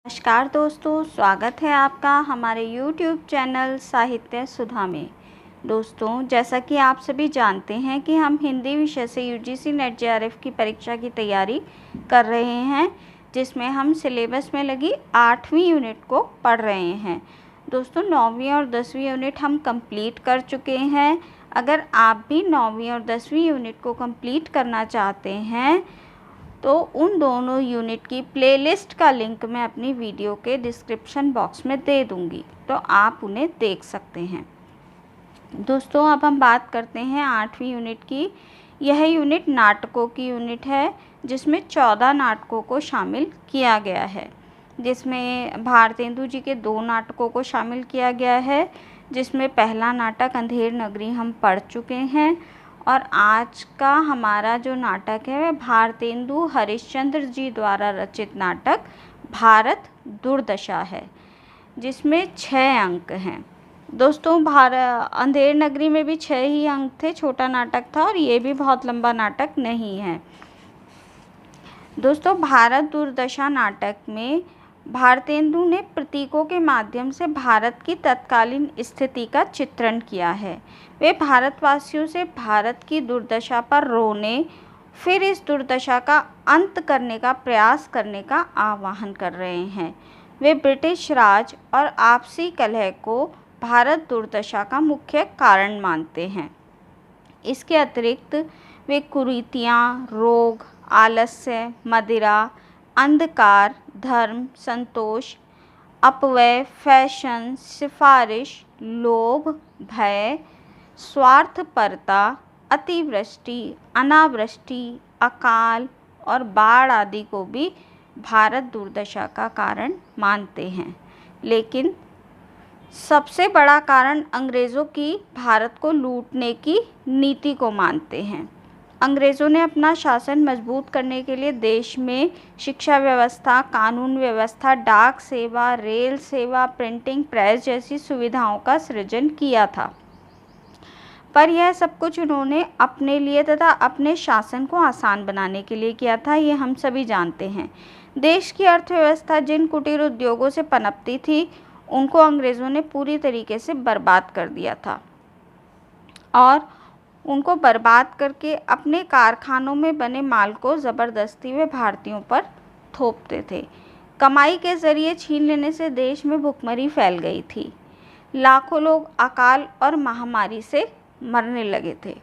नमस्कार दोस्तों, स्वागत है आपका हमारे YouTube चैनल साहित्य सुधा में। दोस्तों, जैसा कि आप सभी जानते हैं कि हम हिंदी विषय से UGC नेट JRF की परीक्षा की तैयारी कर रहे हैं, जिसमें हम सिलेबस में लगी 8वीं यूनिट को पढ़ रहे हैं। दोस्तों, 9वीं और 10वीं यूनिट हम कंप्लीट कर चुके हैं। अगर आप भी 9वीं और 10वीं यूनिट को कंप्लीट करना चाहते हैं तो उन दोनों यूनिट की प्लेलिस्ट का लिंक मैं अपनी वीडियो के डिस्क्रिप्शन बॉक्स में दे दूंगी, तो आप उन्हें देख सकते हैं। दोस्तों, अब हम बात करते हैं 8वीं यूनिट की। यह यूनिट नाटकों की यूनिट है, जिसमें 14 नाटकों को शामिल किया गया है, जिसमें भारतेंदु जी के 2 नाटकों को शामिल किया गया है, जिसमें पहला नाटक अंधेर नगरी हम पढ़ चुके हैं। और आज का हमारा जो नाटक है वह भारतेंदु हरिश्चंद्र जी द्वारा रचित नाटक भारत दुर्दशा है, जिसमें 6 अंक हैं। दोस्तों, अंधेर नगरी में भी 6 ही अंक थे, छोटा नाटक था और ये भी बहुत लंबा नाटक नहीं है। दोस्तों, भारत दुर्दशा नाटक में भारतेंदु ने प्रतीकों के माध्यम से भारत की तत्कालीन स्थिति का चित्रण किया है। वे भारतवासियों से भारत की दुर्दशा पर रोने, फिर इस दुर्दशा का अंत करने का प्रयास करने का आह्वान कर रहे हैं। वे ब्रिटिश राज और आपसी कलह को भारत दुर्दशा का मुख्य कारण मानते हैं। इसके अतिरिक्त वे कुरीतियाँ, रोग, आलस्य, मदिरा, अंधकार, धर्म, संतोष, अपव्यय, फैशन, सिफारिश, लोभ, भय, स्वार्थपरता, अतिवृष्टि, अनावृष्टि, अकाल और बाढ़ आदि को भी भारत दुर्दशा का कारण मानते हैं। लेकिन सबसे बड़ा कारण अंग्रेज़ों की भारत को लूटने की नीति को मानते हैं। अंग्रेज़ों ने अपना शासन मजबूत करने के लिए देश में शिक्षा व्यवस्था, कानून व्यवस्था, डाक सेवा, रेल सेवा, प्रिंटिंग प्रेस जैसी सुविधाओं का सृजन किया था। पर यह सब कुछ उन्होंने अपने लिए तथा अपने शासन को आसान बनाने के लिए किया था, ये हम सभी जानते हैं। देश की अर्थव्यवस्था जिन कुटीर उद्योगों से पनपती थी, उनको अंग्रेज़ों ने पूरी तरीके से बर्बाद कर दिया था और उनको बर्बाद करके अपने कारखानों में बने माल को ज़बरदस्ती वे भारतीयों पर थोपते थे। कमाई के ज़रिए छीन लेने से देश में भुखमरी फैल गई थी। लाखों लोग अकाल और महामारी से मरने लगे थे।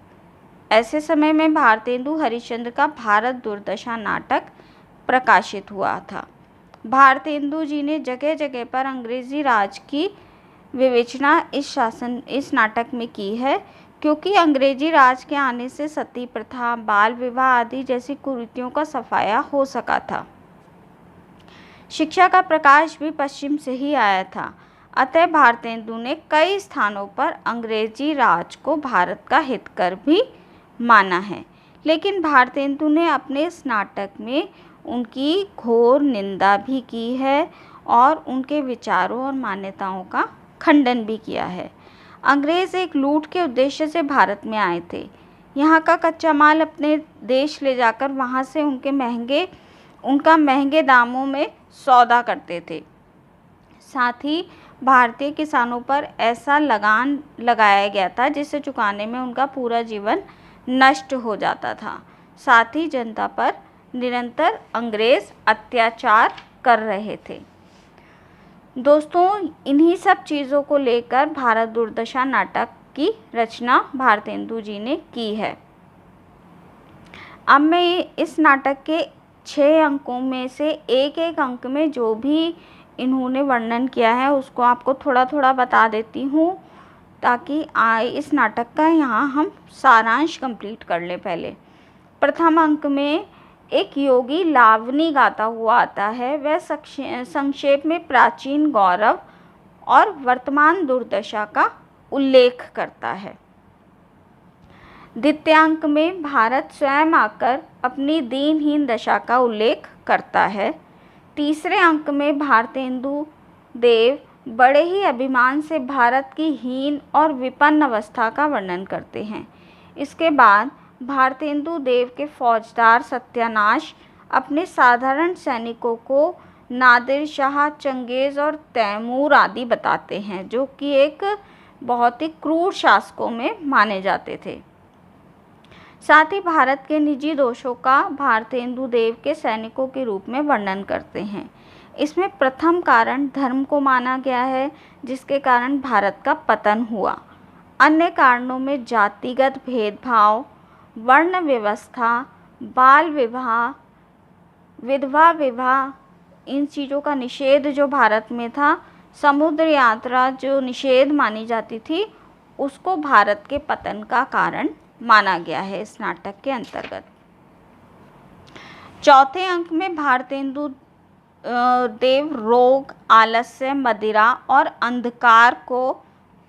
ऐसे समय में भारतेंदु हरिश्चंद्र का भारत दुर्दशा नाटक प्रकाशित हुआ था। भारतेंदु जी ने जगह जगह पर अंग्रेज़ी राज की विवेचना इस नाटक में की है, क्योंकि अंग्रेजी राज के आने से सती प्रथा, बाल विवाह आदि जैसी कुरीतियों का सफाया हो सका था। शिक्षा का प्रकाश भी पश्चिम से ही आया था। अतः भारतेंदु ने कई स्थानों पर अंग्रेजी राज को भारत का हितकर भी माना है। लेकिन भारतेंदु ने अपने इस नाटक में उनकी घोर निंदा भी की है और उनके विचारों और मान्यताओं का खंडन भी किया है। अंग्रेज़ एक लूट के उद्देश्य से भारत में आए थे। यहाँ का कच्चा माल अपने देश ले जाकर वहाँ से उनका महंगे दामों में सौदा करते थे। साथ ही भारतीय किसानों पर ऐसा लगान लगाया गया था जिसे चुकाने में उनका पूरा जीवन नष्ट हो जाता था। साथ ही जनता पर निरंतर अंग्रेज़ अत्याचार कर रहे थे। दोस्तों, इन्हीं सब चीज़ों को लेकर भारत दुर्दशा नाटक की रचना भारतेंदु जी ने की है। अब मैं इस नाटक के 6 अंकों में से एक अंक में जो भी इन्होंने वर्णन किया है उसको आपको थोड़ा थोड़ा बता देती हूँ, ताकि इस नाटक का यहाँ हम सारांश कंप्लीट कर लें। पहले प्रथम अंक में एक योगी लावनी गाता हुआ आता है। वह संक्षेप में प्राचीन गौरव और वर्तमान दुर्दशा का उल्लेख करता है। द्वितीय अंक में भारत स्वयं आकर अपनी दीनहीन दशा का उल्लेख करता है। तीसरे अंक में भारतेंदु देव बड़े ही अभिमान से भारत की हीन और विपन्न अवस्था का वर्णन करते हैं। इसके बाद भारतेंदु देव के फौजदार सत्यानाश अपने साधारण सैनिकों को नादिर शाह, चंगेज़ और तैमूर आदि बताते हैं, जो कि एक बहुत ही क्रूर शासकों में माने जाते थे। साथ ही भारत के निजी दोषों का भारतेंदु देव के सैनिकों के रूप में वर्णन करते हैं। इसमें प्रथम कारण धर्म को माना गया है, जिसके कारण भारत का पतन हुआ। अन्य कारणों में जातिगत भेदभाव, वर्ण व्यवस्था, बाल विवाह, विधवा विवाह, इन चीज़ों का निषेध जो भारत में था, समुद्र यात्रा जो निषेध मानी जाती थी, उसको भारत के पतन का कारण माना गया है इस नाटक के अंतर्गत। चौथे अंक में भारतेंदु देव रोग, आलस्य, मदिरा और अंधकार को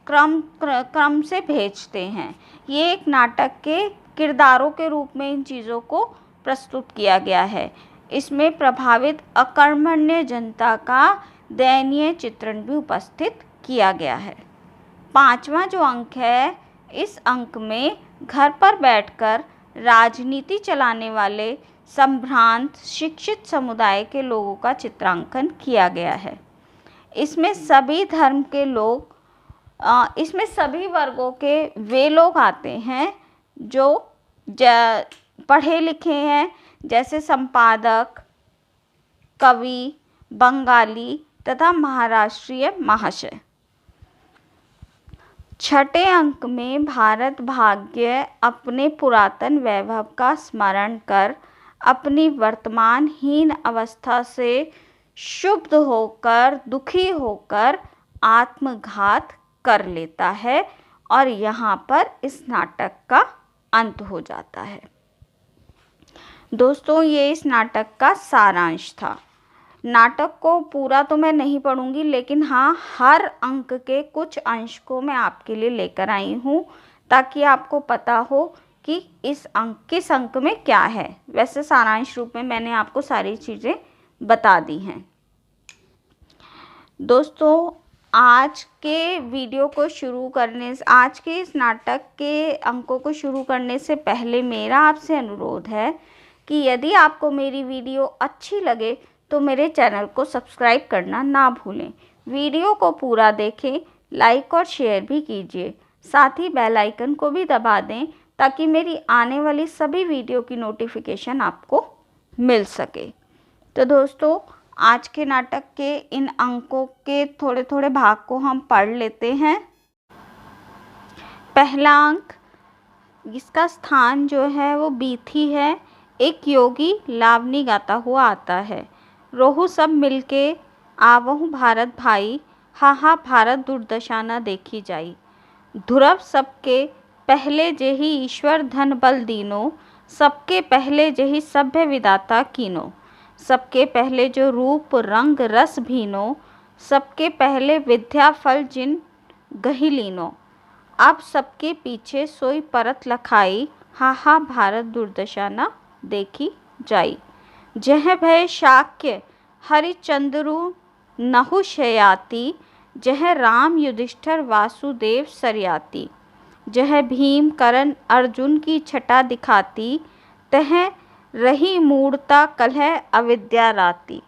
क्रम से भेजते हैं। ये एक नाटक के किरदारों के रूप में इन चीज़ों को प्रस्तुत किया गया है। इसमें प्रभावित अकर्मण्य जनता का दयनीय चित्रण भी उपस्थित किया गया है। पांचवा जो अंक है, इस अंक में घर पर बैठकर राजनीति चलाने वाले संभ्रांत शिक्षित समुदाय के लोगों का चित्रांकन किया गया है। इसमें सभी धर्म के लोग, इसमें सभी वर्गों के वे लोग आते हैं जो पढ़े लिखे हैं, जैसे संपादक, कवि, बंगाली तथा महाराष्ट्रीय महाशय। छठे अंक में भारत भाग्य अपने पुरातन वैभव का स्मरण कर अपनी वर्तमान हीन अवस्था से क्षुब्ध होकर, दुखी होकर आत्मघात कर लेता है और यहाँ पर इस नाटक का अंत हो जाता है। दोस्तों, ये इस नाटक का सारांश था। नाटक को पूरा तो मैं नहीं पढ़ूंगी, लेकिन हाँ, हर अंक के कुछ अंश को मैं आपके लिए लेकर आई हूँ, ताकि आपको पता हो कि किस अंक में क्या है। वैसे सारांश रूप में मैंने आपको सारी चीज़ें बता दी हैं। दोस्तों, आज के इस नाटक के अंकों को शुरू करने से पहले मेरा आपसे अनुरोध है कि यदि आपको मेरी वीडियो अच्छी लगे तो मेरे चैनल को सब्सक्राइब करना ना भूलें। वीडियो को पूरा देखें, लाइक और शेयर भी कीजिए। साथ ही बेल आइकन को भी दबा दें ताकि मेरी आने वाली सभी वीडियो की नोटिफिकेशन आपको मिल सके। तो दोस्तों, आज के नाटक के इन अंकों के थोड़े थोड़े भाग को हम पढ़ लेते हैं। पहला अंक, इसका स्थान जो है वो बीथी है। एक योगी लावनी गाता हुआ आता है। रोहू सब मिलके आवहु भारत भाई, हा हा भारत दुर्दशा न देखी जाई। ध्रुव सबके पहले जेहि ईश्वर धन बल दीनो, सबके पहले जेहि सभ्य विदाता कीनो। सबके पहले जो रूप रंग रस भीनो, सबके पहले विद्या फल जिन गहि लीनो। अब सबके पीछे सोई परत लखाई, हा हा भारत दुर्दशा न देखी जाई। जह भय शाक्य हरिचंद्रु नहुषयाति, जह राम युधिष्ठिर वासुदेव सरयाति। जह भीम करण अर्जुन की छटा दिखाती, तह रही मूढ़ता कलह अविद्या राती।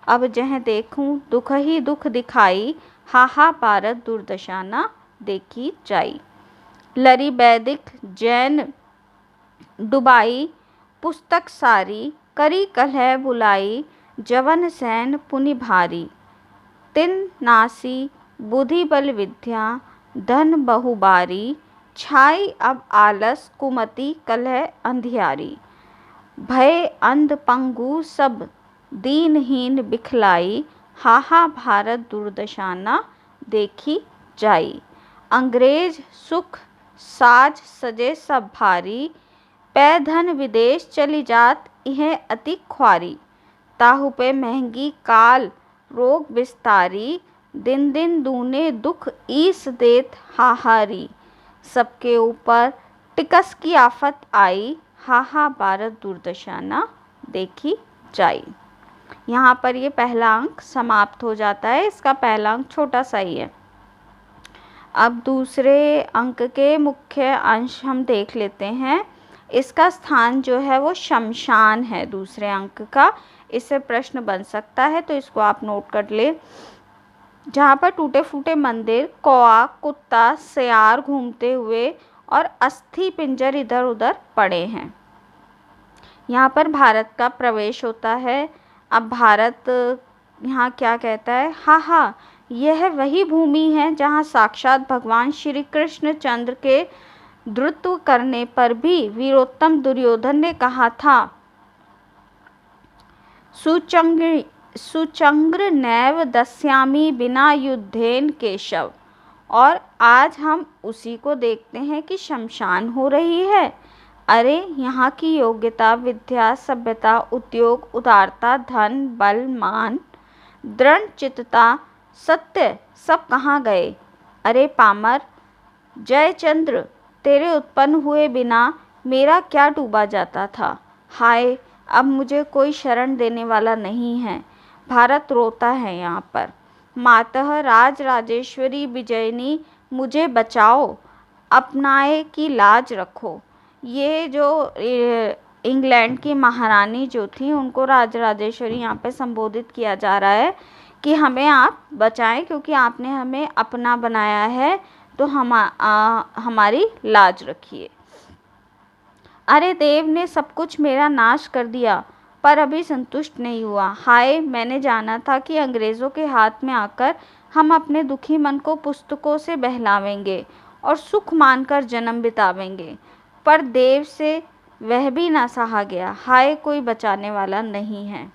अब जह देखूं दुख ही दुख दिखाई, हा हा भारत दुर्दशा न देखी जाई। लरी वैदिक जैन डुबाई, पुस्तक सारी करी कलह बुलाई। जवन सैन पुनि भारी, तिन नासी बुद्धि बल विद्या धन बहुबारी। छाई अब आलस कुमति कलह अंधियारी। भय अंध पंगु सब दीनहीन बिखलाई, हा हा भारत दुर्दशा न देखी जाई। अंग्रेज सुख साज सजे सब भारी, पै धन विदेश चली जात इह अति ख्वारी। ताहु पे महंगी काल रोग विस्तारी, दिन दिन दूने दुख ईस देत हाहारी। सबके ऊपर टिकस की आफत आई, हा हा भारत दुर्दशा न देखी जाई। यहाँ पर ये पहला अंक समाप्त हो जाता है। इसका पहला अंक छोटा सा ही है। अब दूसरे अंक के मुख्य अंश हम देख लेते हैं। इसका स्थान जो है वो शमशान है दूसरे अंक का। इससे प्रश्न बन सकता है, तो इसको आप नोट कर ले। जहाँ पर टूटे फूटे मंदिर, कौआ, कुत्ता, सियार घूमते हुए और अस्थि पिंजर इधर उधर पड़े हैं। यहाँ पर भारत का प्रवेश होता है। अब भारत यहाँ क्या कहता है, हाँ, यह वही भूमि है जहाँ साक्षात भगवान श्री कृष्ण चंद्र के द्रुत्व करने पर भी वीरोत्तम दुर्योधन ने कहा था, सुचंग्र नैव दस्यामि बिना युद्धेन केशव। और आज हम उसी को देखते हैं कि शमशान हो रही है। अरे यहाँ की योग्यता, विद्या, सभ्यता, उद्योग, उदारता, धन, बल, मान, दृढ़ चित्तता, सत्य सब कहाँ गए? अरे पामर, जयचंद्र, तेरे उत्पन्न हुए बिना मेरा क्या डूबा जाता था। हाय, अब मुझे कोई शरण देने वाला नहीं है। भारत रोता है यहाँ पर। मातः राज राजेश्वरी विजयनी, मुझे बचाओ, अपनाए की लाज रखो। ये जो इंग्लैंड की महारानी जो थी, उनको राज राजेश्वरी यहाँ पे संबोधित किया जा रहा है कि हमें आप बचाएं, क्योंकि आपने हमें अपना बनाया है, तो हमारी लाज रखिए। अरे देव ने सब कुछ मेरा नाश कर दिया, पर अभी संतुष्ट नहीं हुआ। हाय, मैंने जाना था कि अंग्रेज़ों के हाथ में आकर हम अपने दुखी मन को पुस्तकों से बहलावेंगे और सुख मानकर जन्म बितावेंगे, पर देव से वह भी ना सहा गया। हाय, कोई बचाने वाला नहीं है।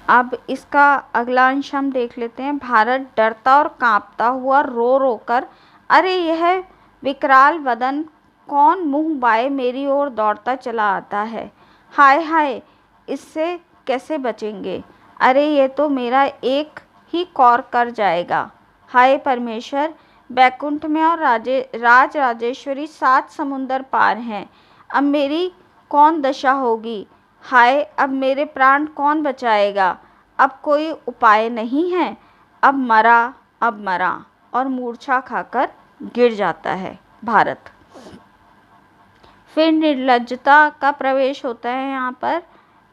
अब इसका अगला अंश हम देख लेते हैं। भारत डरता और कांपता हुआ रो रो कर, अरे यह विकराल वदन कौन मुंह बाए मेरी ओर दौड़ता चला आता है। हाय हाय, इससे कैसे बचेंगे? अरे ये तो मेरा एक ही कौर कर जाएगा। हाय परमेश्वर, बैकुंठ में और राज राजेश्वरी 7 समुंदर पार हैं। अब मेरी कौन दशा होगी? हाय, अब मेरे प्राण कौन बचाएगा? अब कोई उपाय नहीं है। अब मरा और मूर्छा खाकर गिर जाता है भारत। फिर निर्लज्जता का प्रवेश होता है यहाँ पर।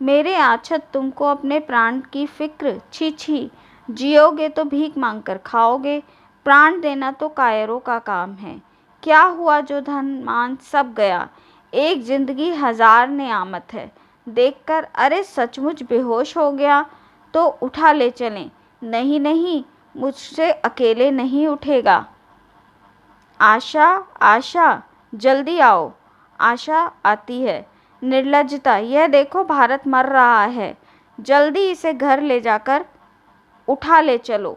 मेरे आछत, तुमको अपने प्राण की फिक्र, छी, जियोगे तो भीख मांगकर खाओगे। प्राण देना तो कायरों का काम है। क्या हुआ जो धन मान सब गया, एक जिंदगी 1000 नेयामत है। देखकर अरे सचमुच बेहोश हो गया तो उठा ले चलें। नहीं, मुझसे अकेले नहीं उठेगा। आशा, जल्दी आओ। आशा आती है। निर्लज्जता, यह देखो भारत मर रहा है, जल्दी इसे घर ले जाकर उठा ले चलो।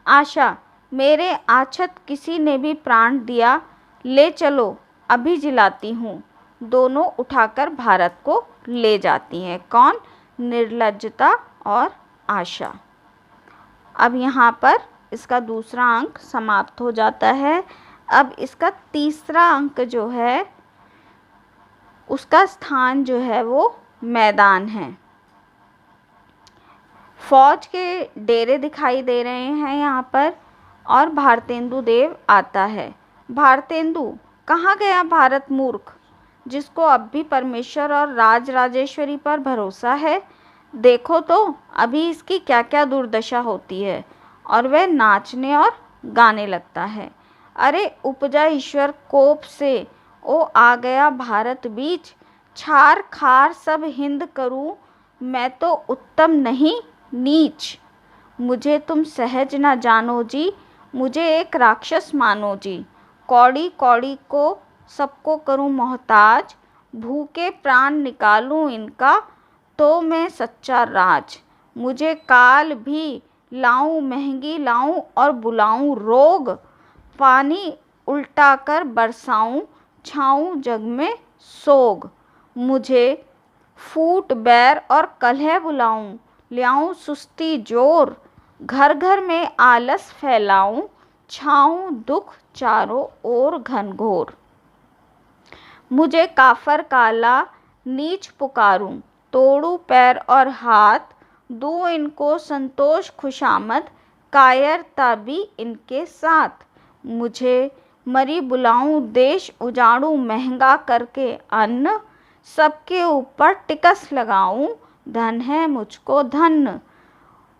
आशा, मेरे आछत किसी ने भी प्राण दिया, ले चलो, अभी जिलाती हूँ। दोनों उठाकर भारत को ले जाती हैं। कौन? निर्लज्जता और आशा। अब यहाँ पर इसका दूसरा अंक समाप्त हो जाता है। अब इसका तीसरा अंक जो है, उसका स्थान जो है वो मैदान है। फौज के डेरे दिखाई दे रहे हैं यहाँ पर, और भारतेंदु देव आता है। भारतेंदु, कहाँ गया भारत मूर्ख, जिसको अब भी परमेश्वर और राज राजेश्वरी पर भरोसा है? देखो तो अभी इसकी क्या क्या दुर्दशा होती है। और वह नाचने और गाने लगता है। अरे उपजा ईश्वर कोप से, ओ आ गया भारत बीच। छार खार सब हिंद करूं, मैं तो उत्तम नहीं नीच। मुझे तुम सहज न जानो जी, मुझे एक राक्षस मानो जी। कौड़ी कौड़ी को सबको करूं मोहताज, भूखे प्राण निकालूं इनका, तो मैं सच्चा राज। मुझे काल भी लाऊं, महंगी लाऊं और बुलाऊं रोग। पानी उल्टा कर बरसाऊं, छाऊं जग में सोग। मुझे फूट बैर और कलह बुलाऊं, लियाऊं सुस्ती जोर। घर घर में आलस फैलाऊं, छाऊं दुख चारों ओर घनघोर। मुझे काफर काला नीच पुकारूं, तोड़ू पैर और हाथ, दूं इनको संतोष खुशामद, कायरता भी इनके साथ। मुझे मरी बुलाऊं, देश उजाड़ूं महंगा करके अन्न, सबके ऊपर टिकस लगाऊं, धन है मुझको धन,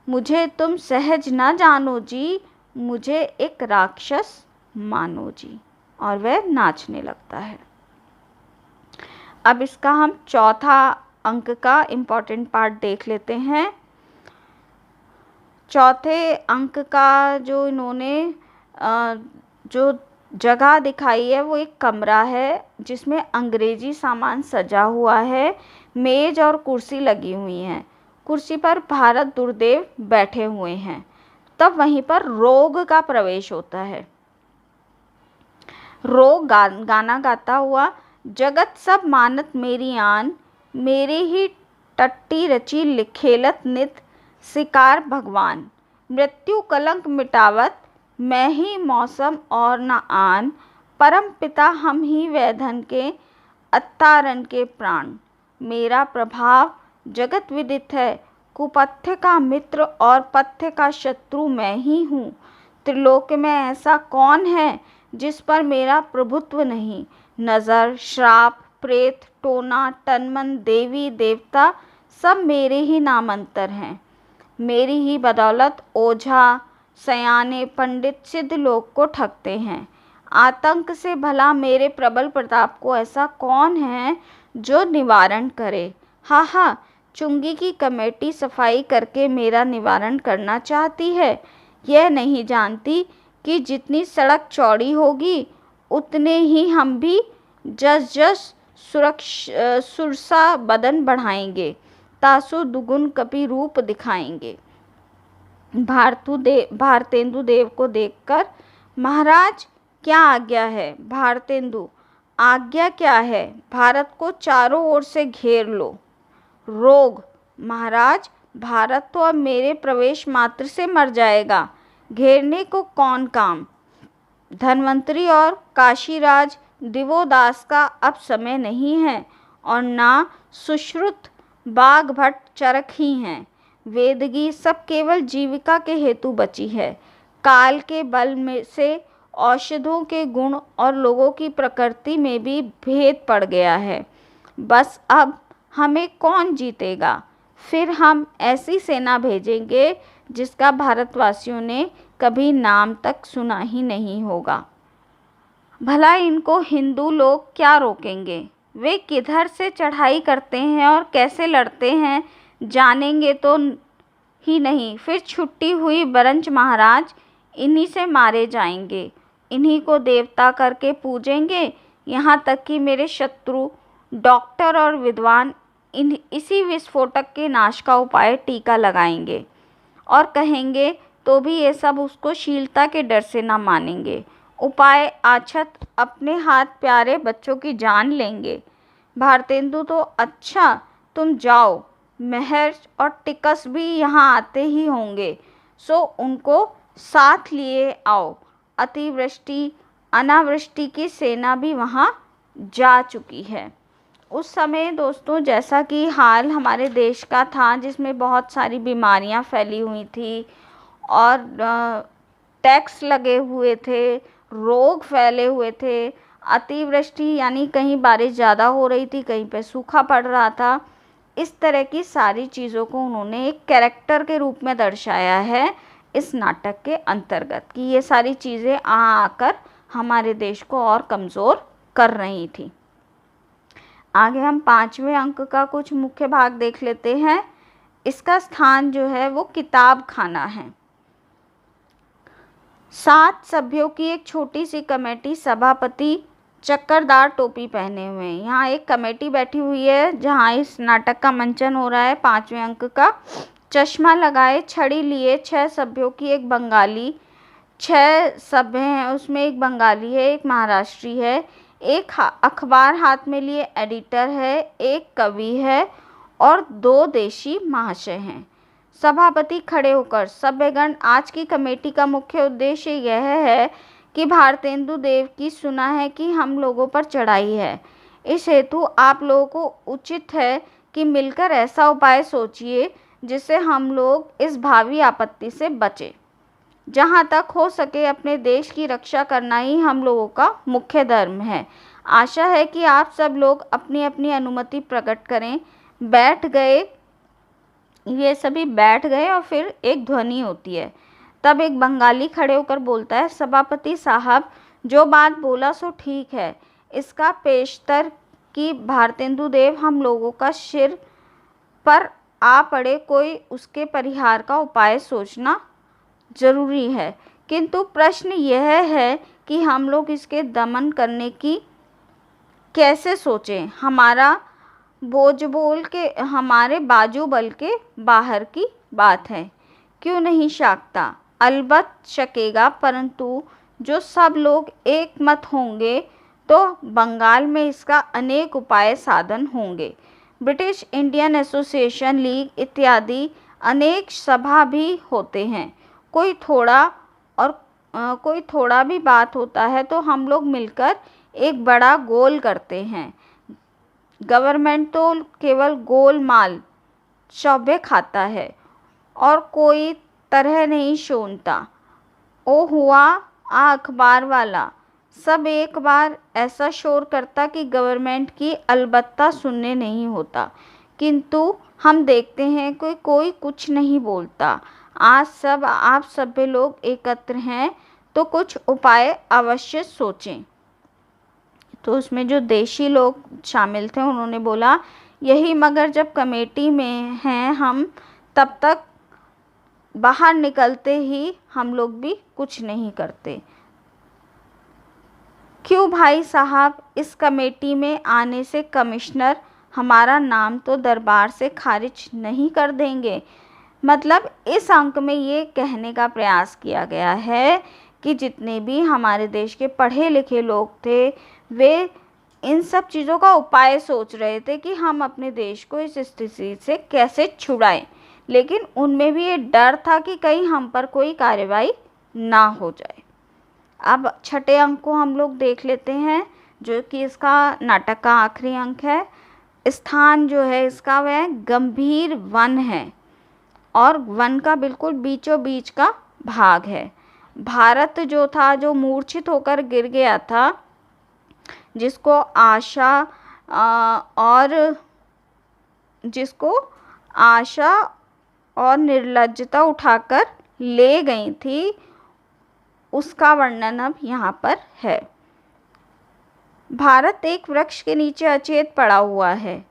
मुझे तुम सहज ना जानो जी, मुझे एक राक्षस मानो जी। और वह नाचने लगता है। अब इसका हम चौथा अंक का इम्पॉर्टेंट पार्ट देख लेते हैं। चौथे अंक का जो इन्होंने जो जगह दिखाई है वो एक कमरा है जिसमें अंग्रेजी सामान सजा हुआ है, मेज और कुर्सी लगी हुई हैं। कुर्सी पर भारत दुर्देव बैठे हुए हैं। तब वहीं पर रोग का प्रवेश होता है। रोग गाना गाता हुआ, जगत सब मानत मेरी आन, मेरे ही टट्टी रची लिखेलत नित, शिकार भगवान, मृत्यु कलंक मिटावत, मैं ही मौसम और न आन, परम पिता हम ही वैधन के, अत्तारन के प्राण, मेरा प्रभाव जगत विदित है, कुपथ्य का मित्र और पथ्य का शत्रु मैं ही हूँ। त्रिलोक में ऐसा कौन है जिस पर मेरा प्रभुत्व नहीं। नज़र, श्राप, प्रेत, टोना, तनमन, देवी देवता सब मेरे ही नामांतर हैं। मेरी ही बदौलत ओझा सयाने पंडित सिद्ध लोग को ठगते हैं। आतंक से भला मेरे प्रबल प्रताप को ऐसा कौन है जो निवारण करे। हा हा, चुंगी की कमेटी सफाई करके मेरा निवारण करना चाहती है। यह नहीं जानती कि जितनी सड़क चौड़ी होगी उतने ही हम भी जस जस सुरसा बदन बढ़ाएंगे, तासु दुगुन कपि रूप दिखाएंगे। भारतेंदु देव को देखकर, महाराज क्या आज्ञा है। भारतेंदु, आज्ञा क्या है, भारत को चारों ओर से घेर लो। रोग, महाराज भारत तो अब मेरे प्रवेश मात्र से मर जाएगा, घेरने को कौन काम। धन्वंतरी और काशीराज दिवोदास का अब समय नहीं है और ना सुश्रुत बाघ भट्ट चरक ही हैं। वेदगी सब केवल जीविका के हेतु बची है। काल के बल में से औषधों के गुण और लोगों की प्रकृति में भी भेद पड़ गया है। बस अब हमें कौन जीतेगा। फिर हम ऐसी सेना भेजेंगे जिसका भारतवासियों ने कभी नाम तक सुना ही नहीं होगा। भला इनको हिंदू लोग क्या रोकेंगे। वे किधर से चढ़ाई करते हैं और कैसे लड़ते हैं जानेंगे तो ही नहीं। फिर छुट्टी हुई बरंच महाराज इन्हीं से मारे जाएंगे, इन्हीं को देवता करके पूजेंगे। यहाँ तक कि मेरे शत्रु डॉक्टर और विद्वान इसी विस्फोटक के नाश का उपाय टीका लगाएंगे और कहेंगे तो भी ये सब उसको शीलता के डर से ना मानेंगे। उपाय आछत अपने हाथ प्यारे बच्चों की जान लेंगे। भारतेंदु तो अच्छा, तुम जाओ, महर्ष और टिकस भी यहाँ आते ही होंगे, सो उनको साथ लिए आओ। अतिवृष्टि अनावृष्टि की सेना भी वहाँ जा चुकी है। उस समय दोस्तों जैसा कि हाल हमारे देश का था जिसमें बहुत सारी बीमारियां फैली हुई थी और टैक्स लगे हुए थे, रोग फैले हुए थे, अतिवृष्टि यानी कहीं बारिश ज़्यादा हो रही थी, कहीं पे सूखा पड़ रहा था। इस तरह की सारी चीज़ों को उन्होंने एक कैरेक्टर के रूप में दर्शाया है इस नाटक के अंतर्गत कि ये सारी चीज़ें आकर हमारे देश को और कमज़ोर कर रही थी। आगे हम 5वें अंक का कुछ मुख्य भाग देख लेते हैं। इसका स्थान जो है वो किताब खाना है। 7 सभ्यों की एक छोटी सी कमेटी, सभापति चक्करदार टोपी पहने हुए हैं। यहाँ एक कमेटी बैठी हुई है जहाँ इस नाटक का मंचन हो रहा है। 5वें अंक का, चश्मा लगाए, छड़ी लिए 6 सभ्यों की एक बंगाली, 6 सभ्य हैं उसमें एक बंगाली है, एक महाराष्ट्री है, एक अखबार हाथ में लिए एडिटर है, एक कवि है और 2 देशी महाशय हैं। सभापति खड़े होकर, सभ्यगण, आज की कमेटी का मुख्य उद्देश्य यह है कि भारतेंदु देव की सुना है कि हम लोगों पर चढ़ाई है। इस हेतु आप लोगों को उचित है कि मिलकर ऐसा उपाय सोचिए जिससे हम लोग इस भावी आपत्ति से बचें। जहाँ तक हो सके अपने देश की रक्षा करना ही हम लोगों का मुख्य धर्म है। आशा है कि आप सब लोग अपनी अपनी अनुमति प्रकट करें। बैठ गए, ये सभी बैठ गए और फिर एक ध्वनि होती है। तब एक बंगाली खड़े होकर बोलता है, सभापति साहब, जो बात बोला सो ठीक है। इसका पेशतर कि भारतेंदु देव हम लोगों का सिर पर आ पड़े, कोई उसके परिहार का उपाय सोचना जरूरी है। किंतु प्रश्न यह है कि हम लोग इसके दमन करने की कैसे सोचें। हमारा हमारे बाजू बल के बाहर की बात है। क्यों नहीं शाकता? अलबत्त शकेगा, परंतु जो सब लोग एक मत होंगे तो बंगाल में इसका अनेक उपाय साधन होंगे। ब्रिटिश इंडियन एसोसिएशन, लीग इत्यादि अनेक सभा भी होते हैं। कोई थोड़ा भी बात होता है तो हम लोग मिलकर एक बड़ा गोल करते हैं। गवर्नमेंट तो केवल गोलमाल चौबे खाता है और कोई तरह नहीं शोनता। ओ हुआ आ अखबार वाला, सब एक बार ऐसा शोर करता कि गवर्नमेंट की अलबत्ता सुनने नहीं होता। किंतु हम देखते हैं कि कोई कुछ नहीं बोलता। आज सब आप सभी लोग एकत्र हैं तो कुछ उपाय अवश्य सोचें। तो उसमें जो देशी लोग शामिल थे उन्होंने बोला, यही मगर जब कमेटी में हैं हम, तब तक बाहर निकलते ही हम लोग भी कुछ नहीं करते। क्यों भाई साहब, इस कमेटी में आने से कमिश्नर हमारा नाम तो दरबार से खारिज नहीं कर देंगे। मतलब इस अंक में ये कहने का प्रयास किया गया है कि जितने भी हमारे देश के पढ़े लिखे लोग थे वे इन सब चीज़ों का उपाय सोच रहे थे कि हम अपने देश को इस स्थिति से कैसे छुड़ाएं, लेकिन उनमें भी ये डर था कि कहीं हम पर कोई कार्रवाई ना हो जाए। अब छठे अंक को हम लोग देख लेते हैं, जो कि इसका नाटक का आखिरी अंक है। स्थान जो है इसका वह गंभीर वन है और वन का बिल्कुल बीचों बीच का भाग है। भारत जो था, जो मूर्छित होकर गिर गया था, जिसको आशा और निर्लज्जता उठाकर ले गई थी, उसका वर्णन अब यहाँ पर है। भारत एक वृक्ष के नीचे अचेत पड़ा हुआ है।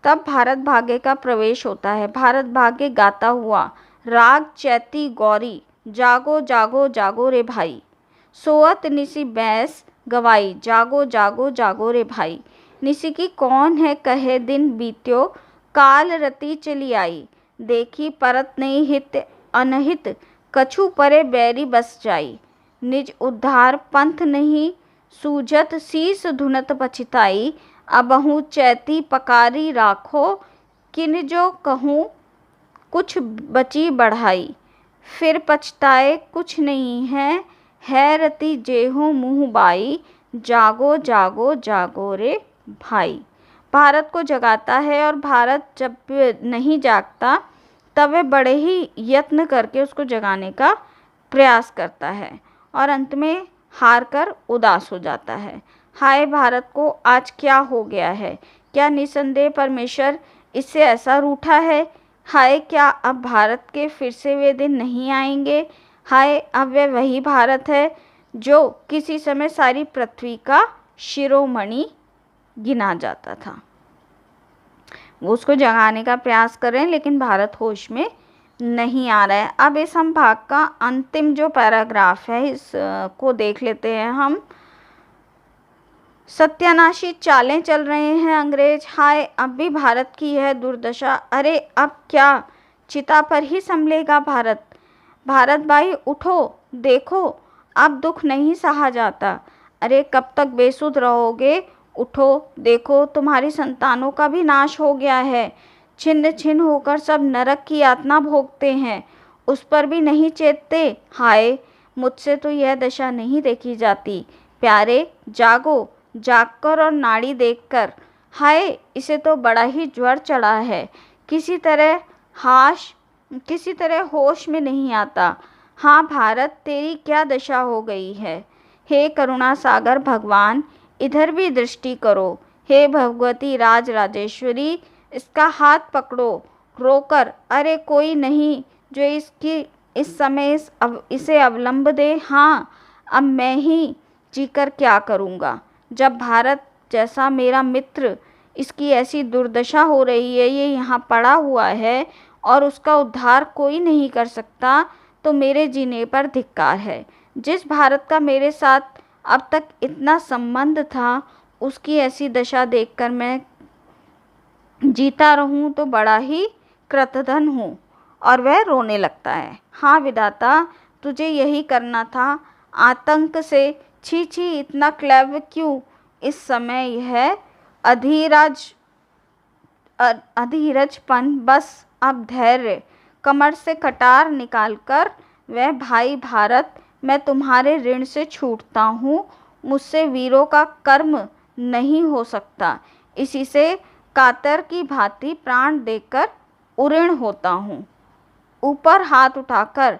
तब भारत भाग्य का प्रवेश होता है। भारत भाग्य गाता हुआ, राग चैती गौरी, जागो जागो जागो रे भाई, सोअत निसी बैस गवाई, जागो जागो जागो रे भाई। निसी की कौन है कहे दिन बीत्यो, काल रति चली आई, देखी परत नहीं हित अनहित, कछु परे बैरी बस जाई, निज उद्धार पंथ नहीं सूझत, शीस धुनत पछिताई, अबहु चैती पकारी राखो, किन जो कहूँ कुछ बची बढ़ाई, फिर पछताए कुछ नहीं है रति जेहू मुँह बाई, जागो जागो जागो रे भाई। भारत को जगाता है और भारत जब नहीं जागता तब वह बड़े ही यत्न करके उसको जगाने का प्रयास करता है और अंत में हार कर उदास हो जाता है। हाय भारत को आज क्या हो गया है? क्या निसंदेह परमेश्वर इससे ऐसा रूठा है? हाय क्या अब भारत के फिर से वे दिन नहीं आएंगे? हाय अब वह वही भारत है जो किसी समय सारी पृथ्वी का शिरोमणि गिना जाता था। वो उसको जगाने का प्रयास कर रहे हैं लेकिन भारत होश में नहीं आ रहा है। अब इस हम भाग का अंतिम जो पैराग्राफ है इसको देख लेते हैं हम। सत्यानाशी चालें चल रहे हैं अंग्रेज, हाय अब भी भारत की यह दुर्दशा, अरे अब क्या चिता पर ही संभलेगा भारत। भारत भाई उठो, देखो अब दुख नहीं सहा जाता, अरे कब तक बेसुध रहोगे, उठो देखो तुम्हारी संतानों का भी नाश हो गया है, छिन्न छिन्न होकर सब नरक की यातना भोगते हैं, उस पर भी नहीं चेतते। हाय मुझसे तो यह दशा नहीं देखी जाती, प्यारे जागो, जागकर और नाड़ी देखकर, हाय इसे तो बड़ा ही ज्वर चढ़ा है, किसी तरह होश में नहीं आता। हाँ भारत तेरी क्या दशा हो गई है, हे करुणा सागर भगवान, इधर भी दृष्टि करो। हे भगवती राज राजेश्वरी, इसका हाथ पकड़ो रोकर। अरे कोई नहीं जो इस समय इसे अवलंब दे। हाँ, अब मैं ही जीकर क्या करूँगा, जब भारत जैसा मेरा मित्र, इसकी ऐसी दुर्दशा हो रही है, ये यहाँ पड़ा हुआ है और उसका उद्धार कोई नहीं कर सकता, तो मेरे जीने पर धिक्कार है। जिस भारत का मेरे साथ अब तक इतना संबंध था, उसकी ऐसी दशा देखकर मैं जीता रहूं तो बड़ा ही कृतघ्न हूँ। और वह रोने लगता है। हाँ विधाता, तुझे यही करना था। आतंक से छी छी, इतना क्लेव क्यों? इस समय यह अधीरजपन, बस अब धैर्य। कमर से कटार निकालकर वह, भाई भारत, मैं तुम्हारे ऋण से छूटता हूँ। मुझसे वीरों का कर्म नहीं हो सकता। इसी से कातर की भांति प्राण देकर उऋण होता हूँ। ऊपर हाथ उठाकर,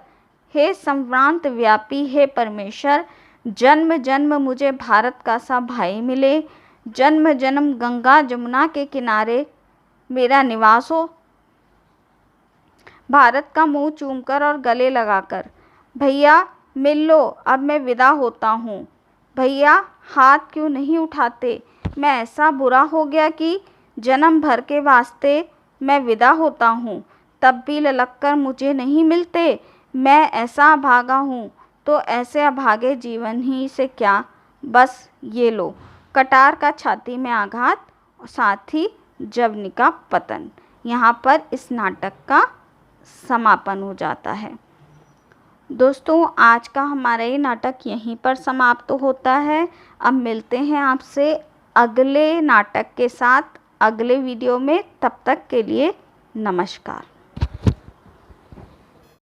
हे संभ्रांत व्यापी, हे परमेश्वर, जन्म जन्म मुझे भारत का सा भाई मिले। जन्म जन्म गंगा जमुना के किनारे मेरा निवास हो। भारत का मुंह चूमकर और गले लगाकर, भैया मिल लो, अब मैं विदा होता हूँ। भैया हाथ क्यों नहीं उठाते? मैं ऐसा बुरा हो गया कि जन्म भर के वास्ते मैं विदा होता हूँ, तब भी ललक कर मुझे नहीं मिलते। मैं ऐसा अभागा हूँ, तो ऐसे अभागे जीवन ही से क्या। बस ये लो। कटार का छाती में आघात और साथ ही जवनी का पतन। यहाँ पर इस नाटक का समापन हो जाता है। दोस्तों, आज का हमारा ये नाटक यहीं पर समाप्त होता है। अब मिलते हैं आपसे अगले नाटक के साथ अगले वीडियो में। तब तक के लिए नमस्कार।